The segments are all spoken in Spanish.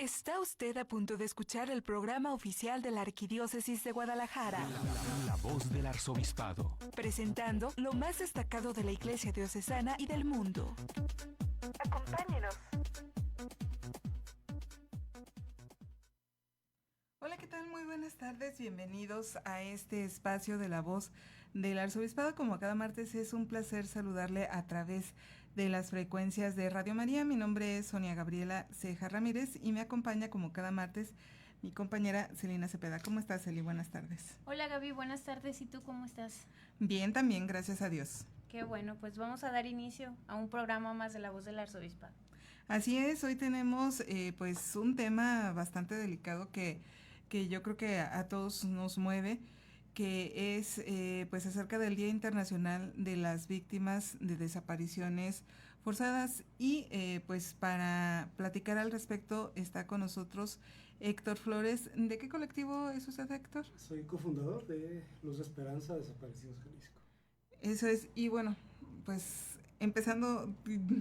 Está usted a punto de escuchar el programa oficial de la Arquidiócesis de Guadalajara. La voz del arzobispado. Presentando lo más destacado de la Iglesia diocesana y del mundo. Acompáñenos. Hola, ¿qué tal? Muy buenas tardes. Bienvenidos a este espacio de la voz del arzobispado. Como cada martes, es un placer saludarle a través de las frecuencias de Radio María. Mi nombre es Sonia Gabriela Ceja Ramírez y me acompaña como cada martes mi compañera Celina Cepeda. ¿Cómo estás, Celi? Buenas tardes. Hola, Gaby, buenas tardes. ¿Y tú cómo estás? Bien, también, gracias a Dios. Qué bueno, pues vamos a dar inicio a un programa más de La Voz del Arzobispado. Así es, hoy tenemos pues un tema bastante delicado que yo creo que a todos nos mueve, que es pues acerca del Día Internacional de las Víctimas de Desapariciones Forzadas y pues para platicar al respecto está con nosotros Héctor Flores. ¿De qué colectivo es usted, Héctor? Soy cofundador de Luz de Esperanza Desaparecidos Jalisco. Eso es, y bueno, pues empezando,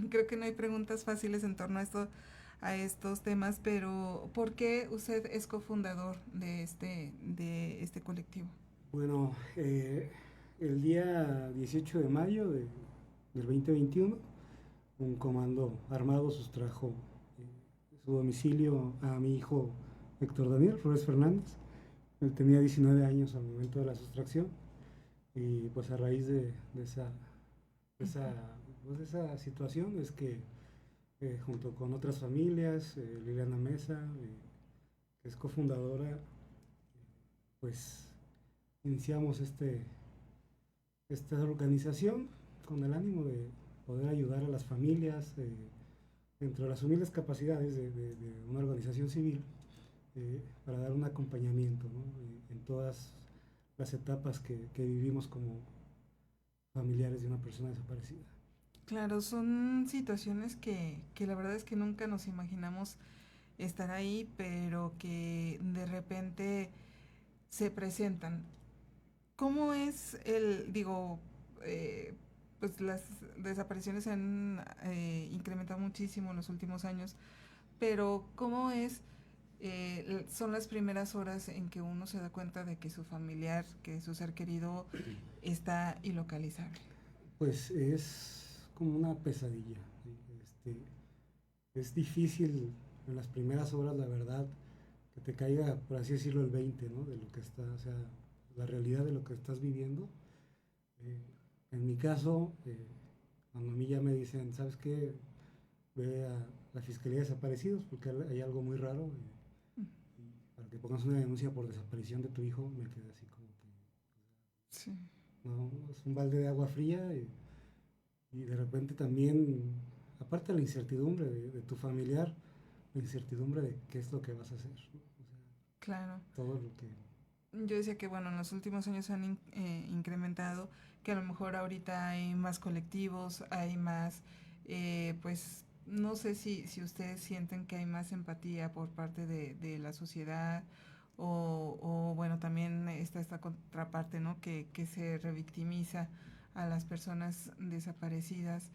creo que no hay preguntas fáciles en torno a estos temas, pero ¿por qué usted es cofundador de este colectivo? Bueno, el día 18 de mayo del 2021, un comando armado sustrajo de su domicilio a mi hijo Héctor Daniel Flores Fernández. Él tenía 19 años al momento de la sustracción y pues a raíz de esa situación es que junto con otras familias, Liliana Mesa, que es cofundadora, pues iniciamos esta organización con el ánimo de poder ayudar a las familias dentro de las humildes capacidades de una organización civil para dar un acompañamiento, ¿no? En todas las etapas que vivimos como familiares de una persona desaparecida. Claro, son situaciones que la verdad es que nunca nos imaginamos estar ahí, pero que de repente se presentan. ¿Cómo es pues las desapariciones se han incrementado muchísimo en los últimos años, pero ¿cómo son las primeras horas en que uno se da cuenta de que su familiar, que su ser querido está ilocalizable? Pues es como una pesadilla. Es difícil en las primeras horas, la verdad, que te caiga, por así decirlo, el 20, ¿no? De lo que está, o sea, la realidad de lo que estás viviendo. En mi caso, cuando a mí ya me dicen, ¿sabes qué? Ve a la Fiscalía de Desaparecidos porque hay algo muy raro. Para que pongas una denuncia por desaparición de tu hijo, me quedé así como que... Sí. No, es un balde de agua fría y de repente también, aparte de la incertidumbre de tu familiar, la incertidumbre de qué es lo que vas a hacer, ¿no? O sea, Claro. todo lo que... Yo decía que bueno, en los últimos años se han incrementado, que a lo mejor ahorita hay más colectivos, hay más, pues no sé si ustedes sienten que hay más empatía por parte de la sociedad o bueno, también está esta contraparte, ¿no? Que se revictimiza a las personas desaparecidas.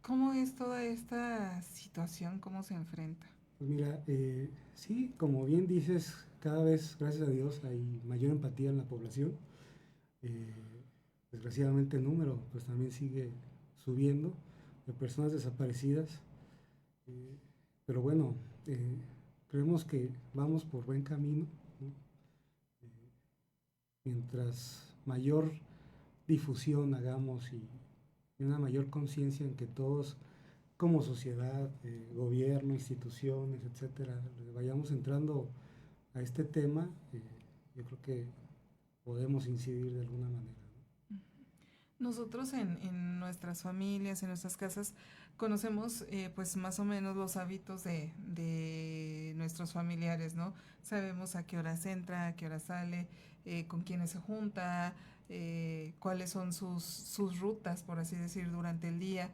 ¿Cómo es toda esta situación? ¿Cómo se enfrenta? Pues mira, sí, como bien dices, cada vez, gracias a Dios, hay mayor empatía en la población. Desgraciadamente el número pues también sigue subiendo de personas desaparecidas. Pero bueno, creemos que vamos por buen camino, ¿no? Mientras mayor difusión hagamos y una mayor conciencia en que todos como sociedad, gobierno, instituciones, etcétera, vayamos entrando a este tema, yo creo que podemos incidir de alguna manera, ¿no? Nosotros en nuestras familias, en nuestras casas, conocemos pues más o menos los hábitos de nuestros familiares, ¿no? Sabemos a qué horas entra, a qué hora sale, con quiénes se junta, cuáles son sus rutas, por así decir, durante el día.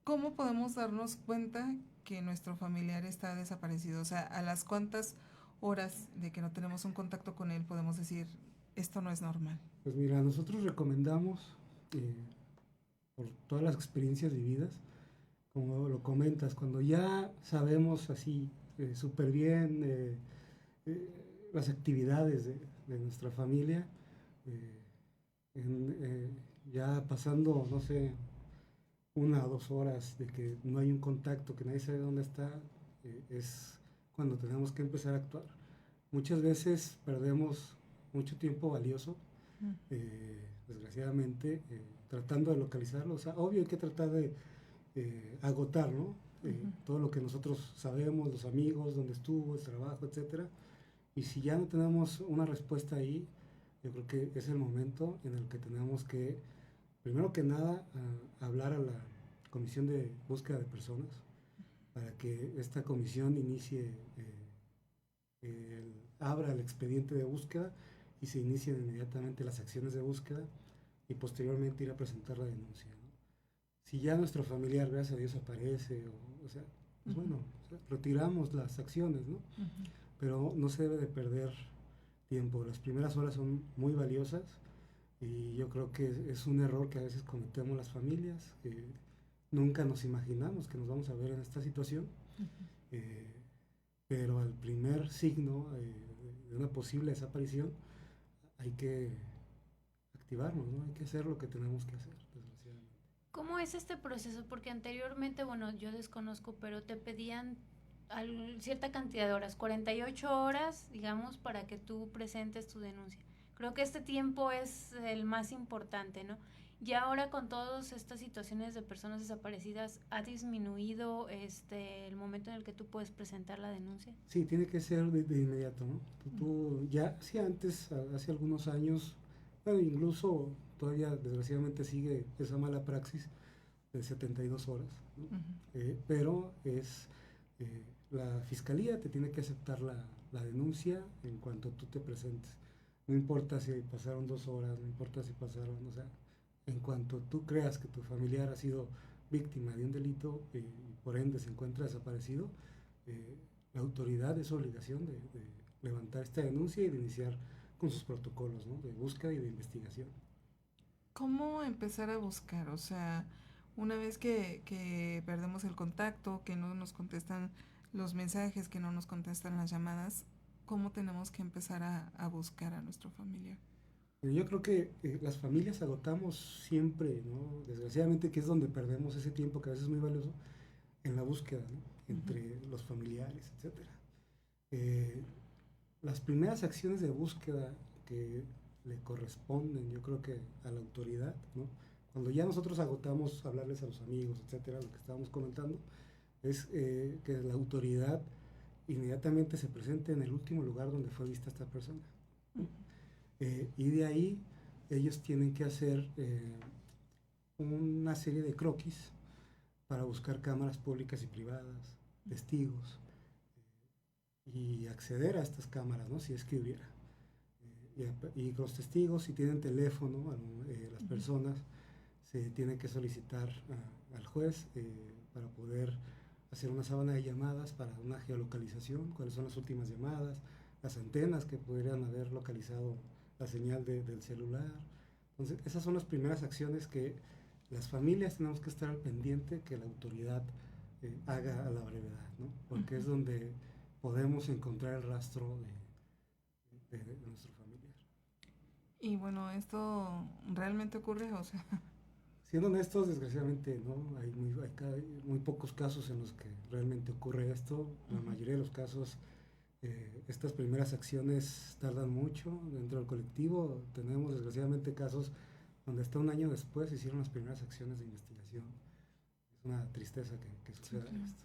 ¿Cómo podemos darnos cuenta que nuestro familiar está desaparecido? O sea, ¿a las cuántas horas de que no tenemos un contacto con él podemos decir, esto no es normal? Pues mira, nosotros recomendamos, por todas las experiencias vividas, como lo comentas, cuando ya sabemos así súper bien las actividades de nuestra familia, ya pasando, no sé, 1 o 2 horas de que no hay un contacto, que nadie sabe dónde está, es cuando tenemos que empezar a actuar. Muchas veces perdemos mucho tiempo valioso, desgraciadamente, tratando de localizarlo. O sea, obvio hay que tratar de agotar, ¿no? Todo lo que nosotros sabemos, los amigos, dónde estuvo, el trabajo, etcétera. Y si ya no tenemos una respuesta ahí, yo creo que es el momento en el que tenemos que, primero que nada, hablar a la Comisión de Búsqueda de Personas para que esta comisión inicie, abra el expediente de búsqueda y se inicien inmediatamente las acciones de búsqueda y posteriormente ir a presentar la denuncia, ¿no? Si ya nuestro familiar, gracias a Dios, aparece, o sea, pues bueno, o sea, retiramos las acciones, ¿no? Pero no se debe de perder tiempo. Las primeras horas son muy valiosas y yo creo que es un error que a veces cometemos las familias, que nunca nos imaginamos que nos vamos a ver en esta situación, pero al primer signo de una posible desaparición hay que activarnos, ¿no? Hay que hacer lo que tenemos que hacer, desgraciadamente. ¿Cómo es este proceso? Porque anteriormente, bueno, yo desconozco, pero te pedían cierta cantidad de horas, 48 horas, digamos, para que tú presentes tu denuncia. Creo que este tiempo es el más importante, ¿no? Y ahora con todas estas situaciones de personas desaparecidas, ¿ha disminuido el momento en el que tú puedes presentar la denuncia? Sí, tiene que ser de inmediato, ¿no? Tú ya, sí, antes, hace algunos años, bueno, incluso todavía desgraciadamente sigue esa mala praxis de 72 horas, ¿no? Pero es, la fiscalía te tiene que aceptar la denuncia en cuanto tú te presentes. No importa si pasaron 2 horas, no importa si pasaron, o sea, en cuanto tú creas que tu familiar ha sido víctima de un delito y por ende se encuentra desaparecido, la autoridad es obligación de levantar esta denuncia y de iniciar con sus protocolos, ¿no? De búsqueda y de investigación. ¿Cómo empezar a buscar? O sea, una vez que perdemos el contacto, que no nos contestan los mensajes, que no nos contestan las llamadas, ¿cómo tenemos que empezar a buscar a nuestro familiar? Yo creo que las familias agotamos siempre, ¿no? Desgraciadamente, que es donde perdemos ese tiempo que a veces es muy valioso en la búsqueda, ¿no? Entre los familiares, etcétera. Las primeras acciones de búsqueda que le corresponden, yo creo que a la autoridad, ¿no? Cuando ya nosotros agotamos hablarles a los amigos, etcétera, lo que estábamos comentando, es que la autoridad inmediatamente se presente en el último lugar donde fue vista esta persona, ¿no? Y de ahí ellos tienen que hacer una serie de croquis para buscar cámaras públicas y privadas, testigos, y acceder a estas cámaras, ¿no? Si es que hubiera. Y los testigos, si tienen teléfono, las personas, se tiene que solicitar al juez para poder hacer una sábana de llamadas para una geolocalización, cuáles son las últimas llamadas, las antenas que podrían haber localizado la señal del celular. Entonces, esas son las primeras acciones que las familias tenemos que estar al pendiente que la autoridad haga a la brevedad, ¿no? Porque es donde podemos encontrar el rastro de nuestro familiar. Y bueno, ¿esto realmente ocurre? O sea, siendo honestos, desgraciadamente no, hay muy pocos casos en los que realmente ocurre esto. La mayoría de los casos, estas primeras acciones tardan mucho. Dentro del colectivo tenemos desgraciadamente casos donde hasta un año después se hicieron las primeras acciones de investigación. Es una tristeza que suceda sí, claro. esto.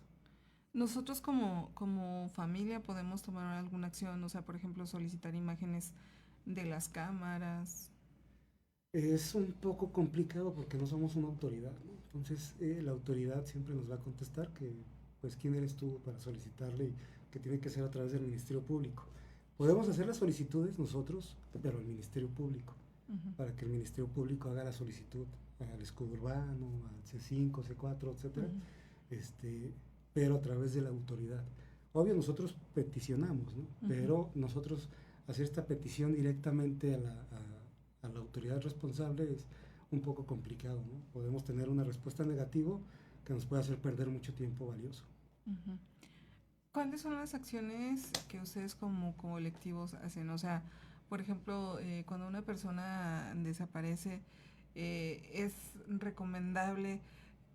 Nosotros como familia podemos tomar alguna acción, o sea, por ejemplo, solicitar imágenes de las cámaras. Es un poco complicado porque no somos una autoridad, ¿no? Entonces la autoridad siempre nos va a contestar que, pues, ¿quién eres tú para solicitarle? Y que tiene que ser a través del Ministerio Público. Podemos hacer las solicitudes nosotros, pero al Ministerio Público, para que el Ministerio Público haga la solicitud al escudo urbano, al C5, C4, etcétera, pero a través de la autoridad. Obvio, nosotros peticionamos, ¿no? Pero nosotros hacer esta petición directamente a la autoridad responsable es un poco complicado, ¿no? Podemos tener una respuesta negativa, que nos puede hacer perder mucho tiempo valioso. Ujú. ¿Cuáles son las acciones que ustedes como colectivos hacen? O sea, por ejemplo, cuando una persona desaparece, ¿es recomendable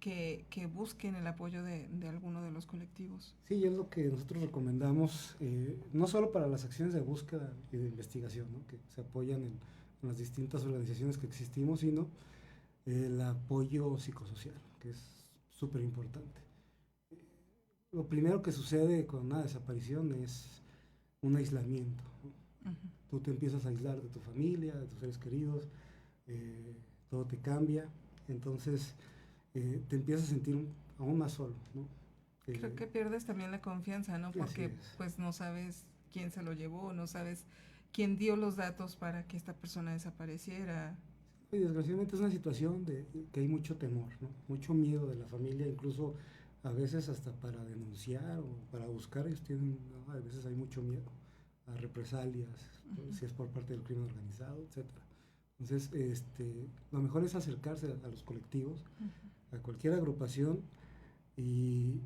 que busquen el apoyo de alguno de los colectivos? Sí, es lo que nosotros recomendamos, no solo para las acciones de búsqueda y de investigación, ¿no? Que se apoyan en las distintas organizaciones que existimos, sino el apoyo psicosocial, que es súper importante. Lo primero que sucede con una desaparición es un aislamiento, ¿no? Ujú. Tú te empiezas a aislar de tu familia, de tus seres queridos, todo te cambia, entonces te empiezas a sentir aún más solo, ¿no? Creo que pierdes también la confianza, ¿no? Así Porque es. pues no sabes quién se lo llevó, no sabes quién dio los datos para que esta persona desapareciera. Y desgraciadamente es una situación que hay mucho temor, ¿no? Mucho miedo de la familia, incluso a veces hasta para denunciar o para buscar, ellos tienen, ¿no? A veces hay mucho miedo a represalias, Ujú. si es por parte del crimen organizado, etcétera. Entonces, lo mejor es acercarse a los colectivos, Ujú. a cualquier agrupación y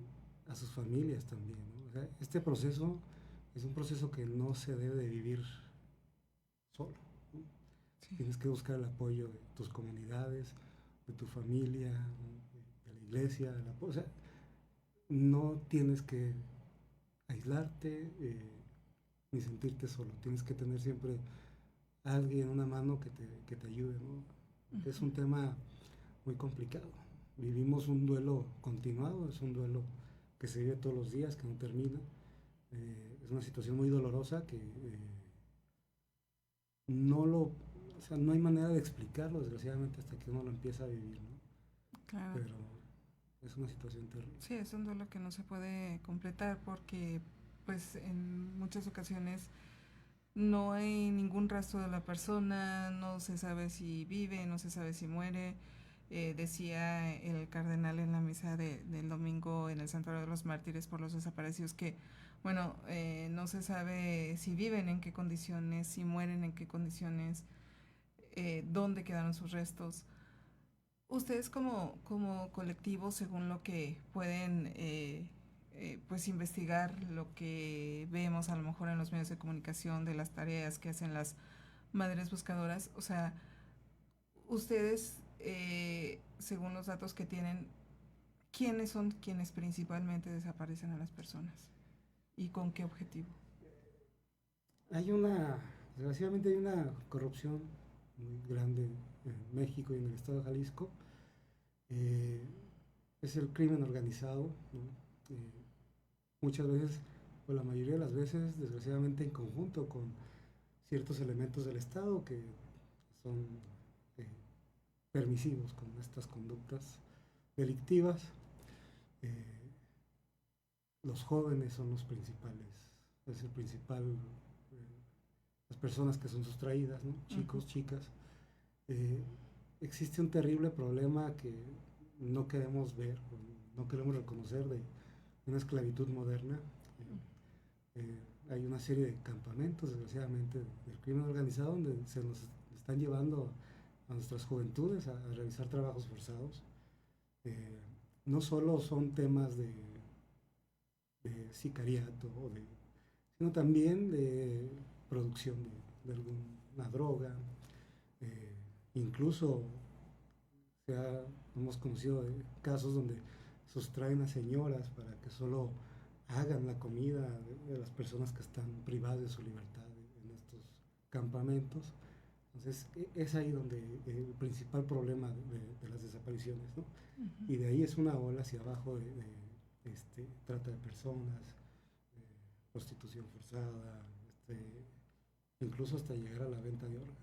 a sus familias también, ¿no? O sea, este proceso es un proceso que no se debe de vivir solo, ¿no? Sí. Tienes que buscar el apoyo de tus comunidades, de tu familia, ¿no? De la iglesia, o sea, no tienes que aislarte ni sentirte solo, tienes que tener siempre a alguien, una mano que te ayude, ¿no? Porque es Ujú. un tema muy complicado. Vivimos un duelo continuado, es un duelo que se vive todos los días, que no termina. Es una situación muy dolorosa que no lo, o sea, no hay manera de explicarlo, desgraciadamente, hasta que uno lo empieza a vivir, ¿no? Claro. Pero es una situación terrible. Sí, es un duelo que no se puede completar porque pues en muchas ocasiones no hay ningún rastro de la persona, no se sabe si vive, no se sabe si muere. Decía el cardenal en la misa del domingo en el Santuario de los Mártires por los desaparecidos que, bueno, no se sabe si viven, en qué condiciones, si mueren, en qué condiciones, dónde quedaron sus restos. Ustedes como colectivo, según lo que pueden pues investigar, lo que vemos a lo mejor en los medios de comunicación de las tareas que hacen las madres buscadoras, o sea, ustedes, según los datos que tienen, ¿quiénes son quienes principalmente desaparecen a las personas? ¿Y con qué objetivo? Desgraciadamente hay una corrupción muy grande en México y en el estado de Jalisco. Eh, es el crimen organizado, ¿no? Muchas veces, o la mayoría de las veces, desgraciadamente en conjunto con ciertos elementos del Estado que son eh, permisivos con estas conductas delictivas. Eh, los jóvenes son los principales, es el principal, las personas que son sustraídas, ¿no? Chicos, chicas. Eh, existe un terrible problema que no queremos ver, no queremos reconocer de una esclavitud moderna. Hay una serie de campamentos, desgraciadamente, del crimen organizado donde se nos están llevando a nuestras juventudes a realizar trabajos forzados. No solo son temas de sicariato, sino también de producción de alguna droga. Incluso hemos conocido casos donde sustraen a señoras para que solo hagan la comida de las personas que están privadas de su libertad en estos campamentos. Entonces es ahí donde el principal problema de las desapariciones, ¿no? Y de ahí es una ola hacia abajo de trata de personas, prostitución forzada, incluso hasta llegar a la venta de órganos.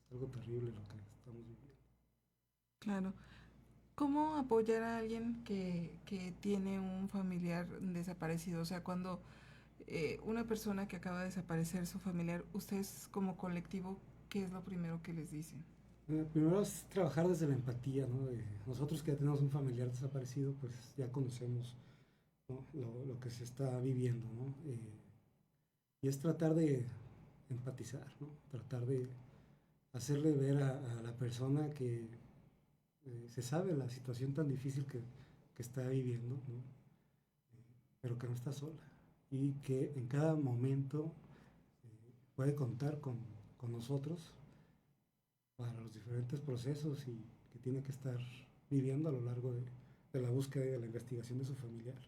Es algo terrible lo que estamos viviendo. Claro. ¿Cómo apoyar a alguien que tiene un familiar desaparecido? O sea, cuando una persona que acaba de desaparecer su familiar, ustedes como colectivo, ¿qué es lo primero que les dicen? Primero es trabajar desde la empatía, ¿no? Nosotros que ya tenemos un familiar desaparecido, pues ya conocemos, ¿no? Lo que se está viviendo, ¿no? Y es tratar de empatizar, ¿no? Tratar de hacerle ver a la persona que se sabe la situación tan difícil que está viviendo, ¿no? Pero que no está sola y que en cada momento puede contar con nosotros para los diferentes procesos y que tiene que estar viviendo a lo largo de la búsqueda y de la investigación de su familiar.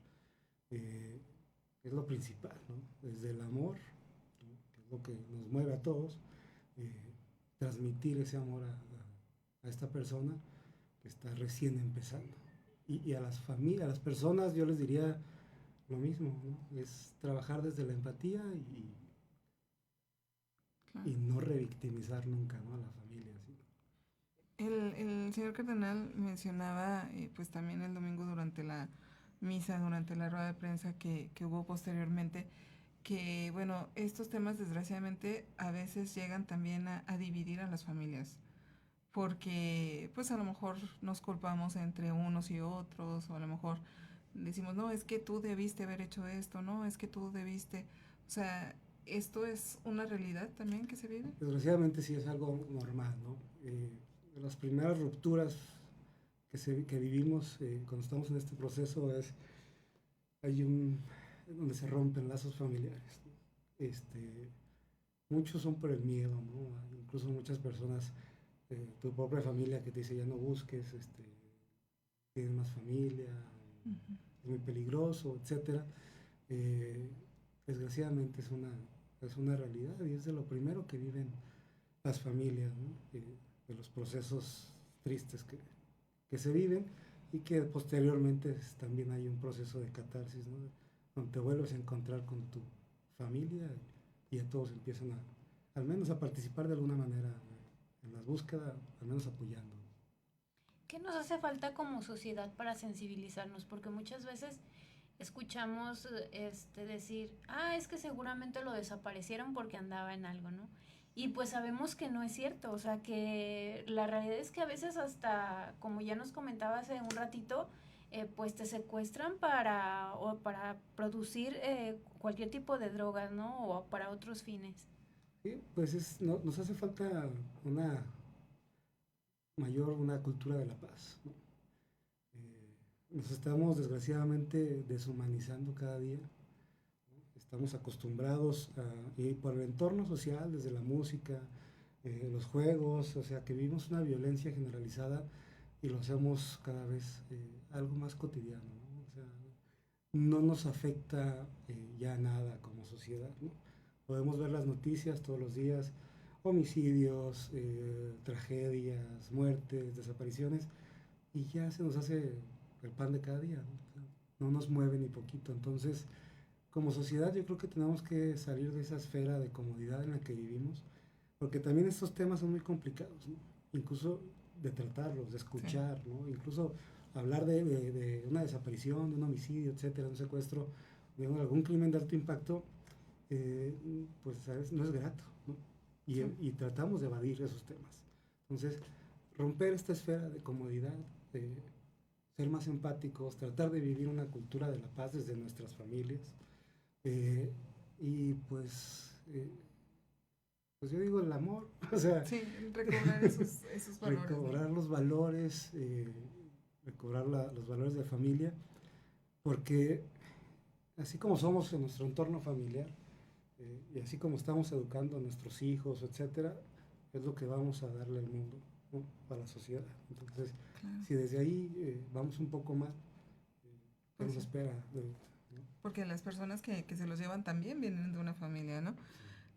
Es lo principal, ¿no? Desde el amor, ¿no? Que es lo que nos mueve a todos, transmitir ese amor a esta persona que está recién empezando. Y a las familias, a las personas, yo les diría lo mismo, ¿no? Es trabajar desde la empatía y no revictimizar nunca, ¿no? A la familia. ¿Sí? El señor cardenal mencionaba, pues también el domingo durante la misa, durante la rueda de prensa que hubo posteriormente, que bueno, estos temas desgraciadamente a veces llegan también a dividir a las familias, porque pues a lo mejor nos culpamos entre unos y otros, o a lo mejor decimos, no, es que tú debiste haber hecho esto, no, es que tú debiste, o sea, esto es una realidad también que se vive. Desgraciadamente sí es algo normal, ¿no? Las primeras rupturas que vivimos cuando estamos en este proceso donde se rompen lazos familiares, ¿no? Muchos son por el miedo, ¿no? Incluso muchas personas, tu propia familia que te dice ya no busques, tienes más familia, es muy peligroso, etcétera. Desgraciadamente es una realidad y es de lo primero que viven las familias, ¿no? De los procesos tristes que se viven y que posteriormente también hay un proceso de catarsis, ¿no? Donde te vuelves a encontrar con tu familia y a todos empiezan al menos a participar de alguna manera en la búsqueda, al menos apoyando. ¿Qué nos hace falta como sociedad para sensibilizarnos? Porque muchas veces escuchamos decir, es que seguramente lo desaparecieron porque andaba en algo, ¿no? Y pues sabemos que no es cierto, o sea que la realidad es que a veces hasta, como ya nos comentaba hace un ratito, pues te secuestran para producir cualquier tipo de drogas, ¿no? O para otros fines. Sí, pues nos hace falta una cultura de la paz, ¿no? Nos estamos desgraciadamente deshumanizando cada día, ¿no? Estamos acostumbrados y por el entorno social, desde la música, los juegos, o sea que vivimos una violencia generalizada y lo hacemos cada vez algo más cotidiano, ¿no? O sea, no nos afecta ya nada como sociedad, ¿no? Podemos ver las noticias todos los días, homicidios, tragedias, muertes, desapariciones, y ya se nos hace el pan de cada día, ¿no? No nos mueve ni poquito. Entonces, como sociedad yo creo que tenemos que salir de esa esfera de comodidad en la que vivimos, porque también estos temas son muy complicados, ¿no? Incluso de tratarlos, de escuchar, ¿no? Incluso hablar de una desaparición, de un homicidio, etcétera, un secuestro, de algún crimen de alto impacto, pues ¿sabes? No es grato, ¿no? Y tratamos de evadir esos temas. Entonces, romper esta esfera de comodidad, ser más empáticos, tratar de vivir una cultura de la paz desde nuestras familias, y pues yo digo el amor, o sea, sí, recobrar esos valores, recobrar, ¿no? Los valores, recobrar los valores de familia, porque así como somos en nuestro entorno familiar, y así como estamos educando a nuestros hijos, etcétera, es lo que vamos a darle al mundo, ¿no? Para la sociedad. Entonces, claro, si desde ahí vamos un poco más, ¿qué nos espera? ¿No? Porque las personas que se los llevan también vienen de una familia, ¿no? Sí.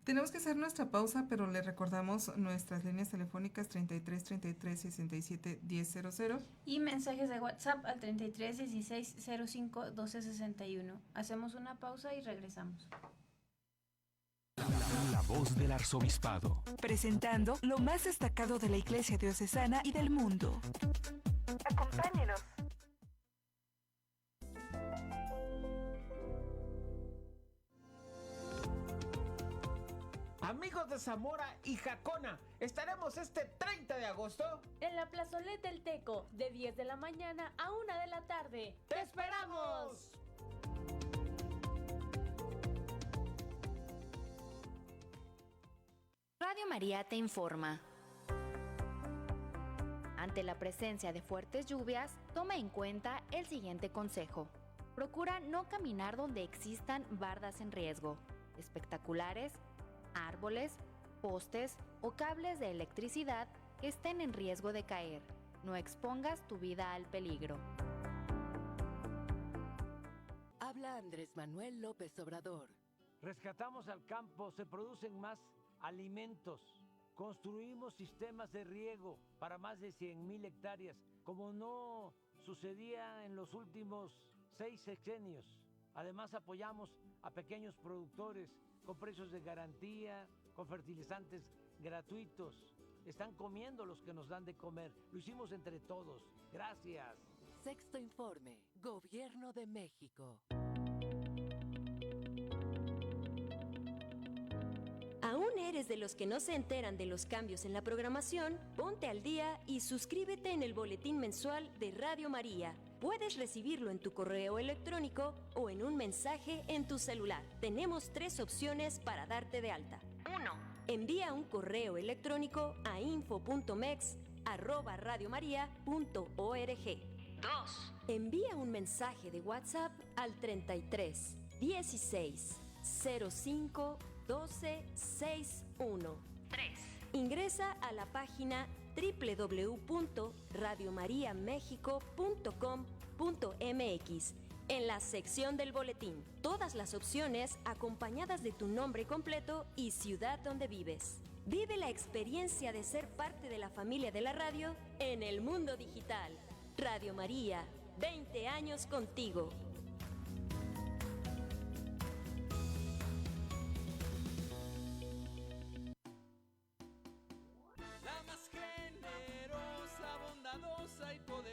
Tenemos que hacer nuestra pausa, pero les recordamos nuestras líneas telefónicas 33 33 67 1000 y mensajes de WhatsApp al 33 16 05 12 61. Hacemos una pausa y regresamos. La voz del arzobispado. Presentando lo más destacado de la Iglesia Diocesana y del mundo. Acompáñenos. Amigos de Zamora y Jacona, estaremos este 30 de agosto en la Plazoleta El Teco, de 10 de la mañana a 1 de la tarde. ¡Te esperamos! Radio María te informa. Ante la presencia de fuertes lluvias, toma en cuenta el siguiente consejo. Procura no caminar donde existan bardas en riesgo, espectaculares, árboles, postes o cables de electricidad que estén en riesgo de caer. No expongas tu vida al peligro. Habla Andrés Manuel López Obrador. Rescatamos al campo, se producen más alimentos. Construimos sistemas de riego para más de 100,000 hectáreas, como no sucedía en los últimos 6 sexenios. Además, apoyamos a pequeños productores con precios de garantía, con fertilizantes gratuitos. Están comiendo los que nos dan de comer. Lo hicimos entre todos. Gracias. Sexto Informe, Gobierno de México. ¿Aún eres de los que no se enteran de los cambios en la programación? Ponte al día y suscríbete en el boletín mensual de Radio María. Puedes recibirlo en tu correo electrónico o en un mensaje en tu celular. Tenemos 3 opciones para darte de alta. 1. Envía un correo electrónico a info.mex@radiomaria.org. 2. Envía un mensaje de WhatsApp al 33 16 05 12 61. 3. Ingresa a la página www.radiomariamexico.com.mx en la sección del boletín. Todas las opciones acompañadas de tu nombre completo y ciudad donde vives. Vive la experiencia de ser parte de la familia de la radio en el mundo digital. Radio María, 20 años contigo. La más generosa, bondadosa y poderosa